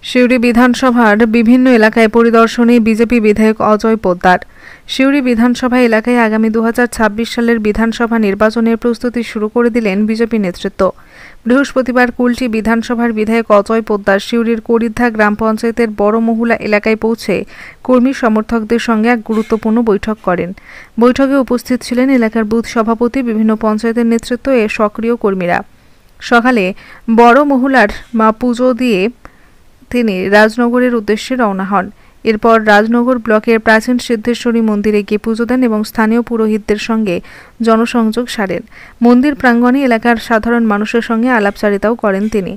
সিউড়ি বিধানসভার বিভিন্ন এলাকায় পরিদর্শনে বিজেপি বিধায়ক অজয় পোদ্দার। সিউড়ি বিধানসভা এলাকায় আগামী 2026 সালের বিধানসভা নির্বাচনের প্রস্তুতি শুরু করে দিলেন বিজেপি নেতৃত্ব। বৃহস্পতিবার কুলটি বিধানসভার বিধায়ক অজয় পোদ্দার সিউড়ির করিদ্ধা গ্রাম পঞ্চায়েতের বড় মহুলা এলাকায় পৌঁছে কর্মী সমর্থকদের সঙ্গে এক গুরুত্বপূর্ণ বৈঠক করেন। বৈঠকে উপস্থিত ছিলেন এলাকার বুথ সভাপতি, বিভিন্ন পঞ্চায়েতের নেতৃত্ব এ সক্রিয় কর্মীরা। সকালে বড় মহুলার মা পুজো দিয়ে তিনি রাজনগরের উদ্দেশ্যে রওনা হন। এরপর রাজনগর ব্লকের প্রাচীন সিদ্ধেশ্বরী মন্দিরে গিয়ে পুজো দেন এবং স্থানীয় পুরোহিতদের সঙ্গে জনসংযোগ সারেন। মন্দির প্রাঙ্গণে এলাকার সাধারণ মানুষের সঙ্গে আলাপচারিতাও করেন তিনি।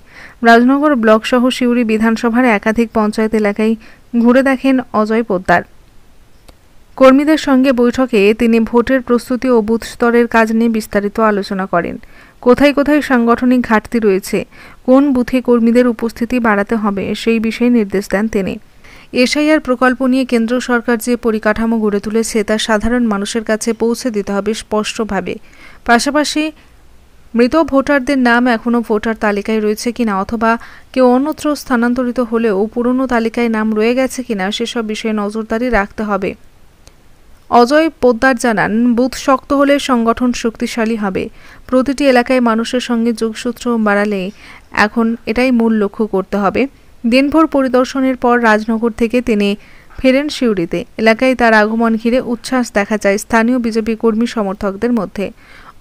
রাজনগর ব্লক সহ সিউড়ি বিধানসভার একাধিক পঞ্চায়েত এলাকায় ঘুরে দেখেন অজয় পোদ্দার। কর্মীদের সঙ্গে বৈঠকে তিনি ভোটের প্রস্তুতি ও বুথ স্তরের কাজ নিয়ে বিস্তারিত আলোচনা করেন। কোথায় কোথায় সাংগঠনিক ঘাটতি রয়েছে, কোন বুথে কর্মীদের উপস্থিতি বাড়াতে হবে সেই বিষয়ে নির্দেশ দেন তিনি। এসআইআর প্রকল্প নিয়ে কেন্দ্র সরকার যে পরিকাঠামো গড়ে তুলেছে তা সাধারণ মানুষের কাছে পৌঁছে দিতে হবে স্পষ্টভাবে। পাশাপাশি মৃত ভোটারদের নাম এখনও ভোটার তালিকায় রয়েছে কিনা অথবা কেউ অন্যত্র স্থানান্তরিত হলেও পুরনো তালিকায় নাম রয়ে গেছে কিনা সেসব বিষয়ে নজরদারি রাখতে হবে। অজয় পোদ্দার জানান, বুথ শক্ত হলে সংগঠন শক্তিশালী হবে। প্রতিটি এলাকায় মানুষের সঙ্গে যোগসূত্র বাড়ালে এখন এটাই মূল লক্ষ্য করতে হবে। দিনভর পরিদর্শনের পর রাজনগর থেকে তিনি ফেরেন সিউড়িতে। এলাকায় তার আগমন ঘিরে উচ্ছ্বাস দেখা যায় স্থানীয় বিজেপি কর্মী সমর্থকদের মধ্যে।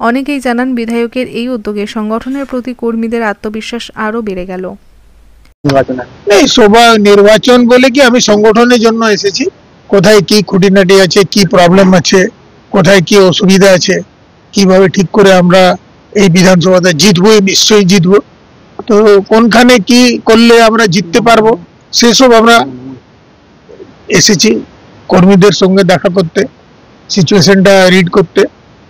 অনেকেই জানান, বিধায়কের এই উদ্যোগে সংগঠনের প্রতি কর্মীদের আত্মবিশ্বাস আরও বেড়ে গেল। নির্বাচন বলে কি আমি সংগঠনের জন্য এসেছি, কোথায় কি খুঁটিনাটি আছে, কি প্রবলেম আছে, কোথায় কি অসুবিধা আছে, কিভাবে ঠিক করে আমরা এই বিধানসভাতে জিতবো, নিশ্চয়ই জিতবো। তো কোনখানে কি করলে আমরা জিততে পারবো সেসব আমরা এসেছি কর্মীদের সঙ্গে দেখা করতে, সিচুয়েশনটা রিড করতে,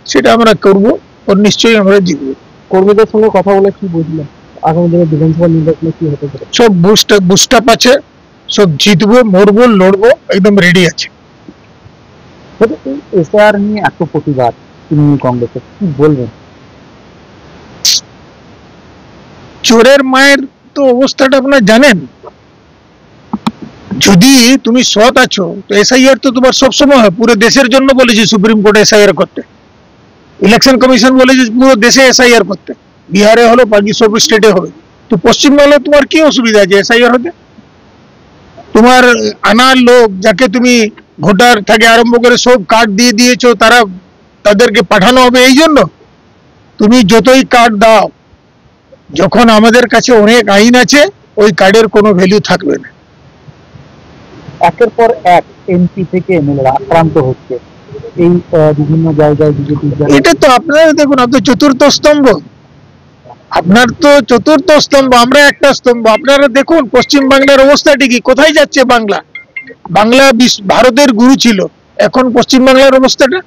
সেটা আমরা করব আর নিশ্চয়ই আমরা জিতবো। কর্মীদের সঙ্গে কথা বলে কি বুঝলেন আগামী দিনে বিধানসভা নির্বাচনে কি হতে পারে? সব বুস্টাপ আছে, সব জিতবো, মরবো, লড়বো, একদম রেডি আছে। এসআর নিয়ে এত প্রতিবাদ তৃণমূল কংগ্রেসের, কি বলবেন? চোরের মায়ের তো অবস্থাটা আপনারা জানেন। যদি তুমি সৎ আছো তো এসআইআর তো তোমার সবসময় হয়। পুরো দেশের জন্য বলেছি সুপ্রিম কোর্ট এসআইআর করতে, ইলেকশন কমিশন বলেছে পুরো দেশে এসআইআর করতে। বিহারে হলো, বাকি সব স্টেটে হবে। তো পশ্চিমবঙ্গে তোমার কি অসুবিধা আছে এসআইআর হতে? তোমার আনার লোক যাকে তুমি ভোটার থেকে আরম্ভ করে সব কার্ড দিয়ে দিয়েছো, তাদেরকে পাঠানো হবে এই জন্য? তুমি যতই কার্ড দাও, যখন আমাদের কাছে অনেক আইন আছে, ওই কার্ডের কোনো ভ্যালু থাকবে না। একের পর এক এমপি থেকে এমএলএরা আক্রান্ত হচ্ছে এই বিভিন্ন জায়গায় বিজেপি। এটা তো আপনারা দেখুন, আপনার চতুর্থ স্তম্ভ, আপনার তো চতুর্থ স্তম্ভ, আমরা একটা স্তম্ভ। আপনারা দেখুন পশ্চিম বাংলার অবস্থাটি কি, কোথায় যাচ্ছে বাংলা? বাংলা ভারতের গুরু ছিল, এখন পশ্চিম বাংলার অবস্থাটা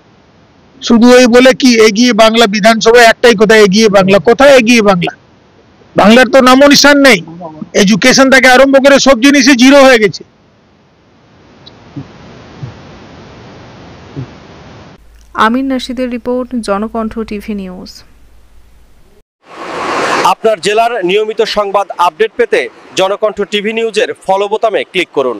শুধু ওই বলে কি এগিয়ে বাংলা, বিধানসভায় একটাই কথা, এগিয়ে বাংলা। কোথায় এগিয়ে বাংলা? বাংলার তো নামও নিশান নেই। এডুকেশন থেকে আরম্ভ করে সব জিনিসে জিরো হয়ে গেছে। আমিন নাশিদের রিপোর্ট, জনকণ্ঠ টিভি নিউজ। আপনার জেলার নিয়মিত সংবাদ আপডেট পেতে জনকণ্ঠ টিভি নিউজের ফলো বোতামে ক্লিক করুন।